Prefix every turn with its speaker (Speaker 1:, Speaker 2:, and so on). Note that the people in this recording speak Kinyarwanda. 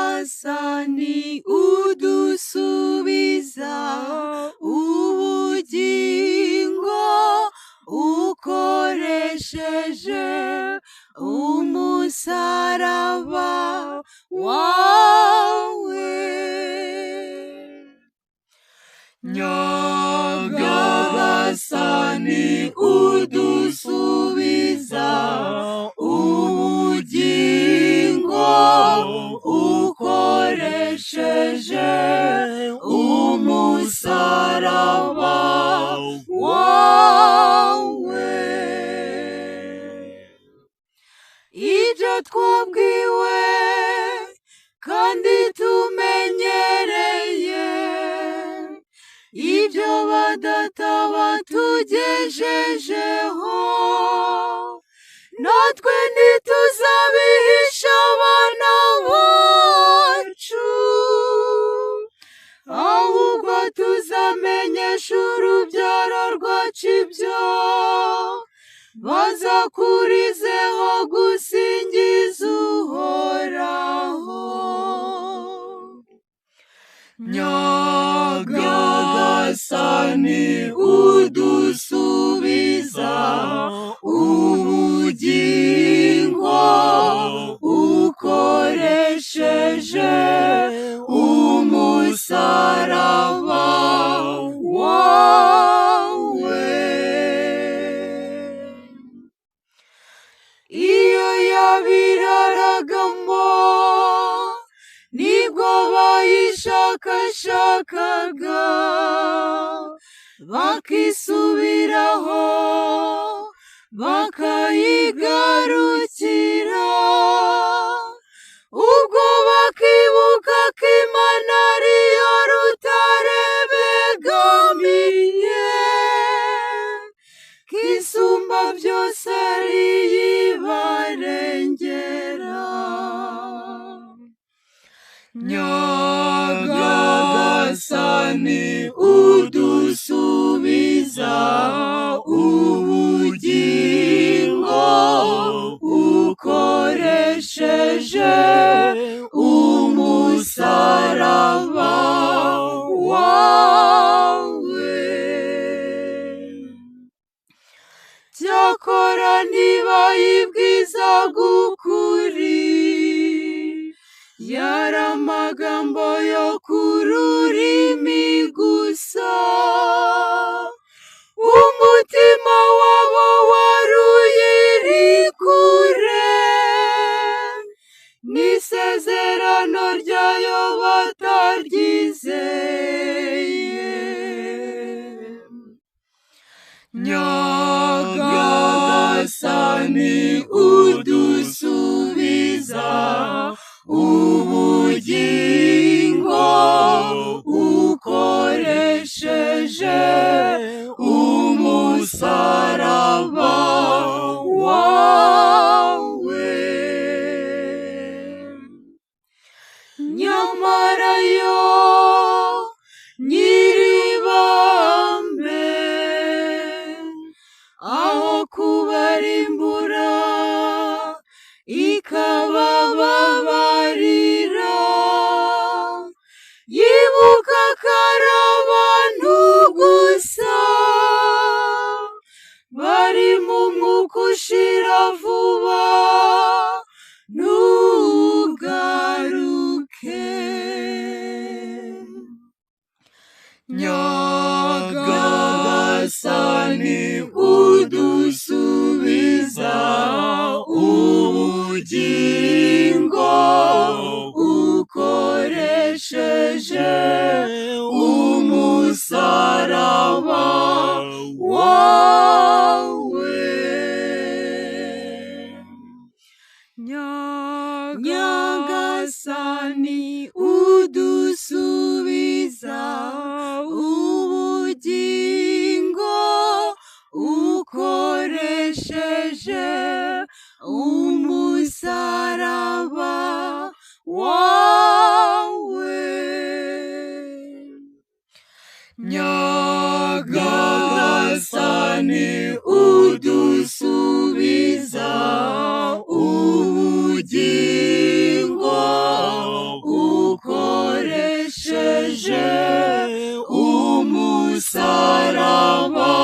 Speaker 1: nyagasani udusubiza ubugingo ukoresheje umusaraba wawe. Nyagasani udusubiza ubugingo ukoresheje umusaraba wawe. Ibyo twabwiwe kandi tumenyereye, ibyo badata batugejejeho, natwe ntituzabihisha abana bacu, ahubwo tuzamenyesha urubyaro rwacu ibyo, bazakurizeho gusingiza Uhoraho. Nyagasani udusubiza ubugingo ukoresheje umusaraba wawe. Iyo yabiraragamo nibwo bayishakashakaga, bakisubiraho bakayigarukira, ubwo bakibuka ko Imana ariyo rutare begamiye, ko isumba byose ariyo ibarengera. Nyagasani udusubiza ubugingo ukoresheje umusaraba wawe. Cyakora ntibayibwizaga ukuri, yari amagambo yo ku rurimi gusa, umutima wabo wari uyiri kure, n'isezerano ryayo bataryizeye. Nyagasani udusubiza ubugingo ukoresheje umusaraba wawe. Nyamara yo nyiribambe, aho kubarimbura ikabababarira, yibuka ko ari abantu gusa bari mu mwuka ushira vuba, ntugaruke. Nyagasani udusubiza ubugingo ukoresheje umusaraba wawe. Nyagasani udusubiza ubugingo ukoresheje umusaraba wawe. Nyagasani udusubiza ubugingo musaraba.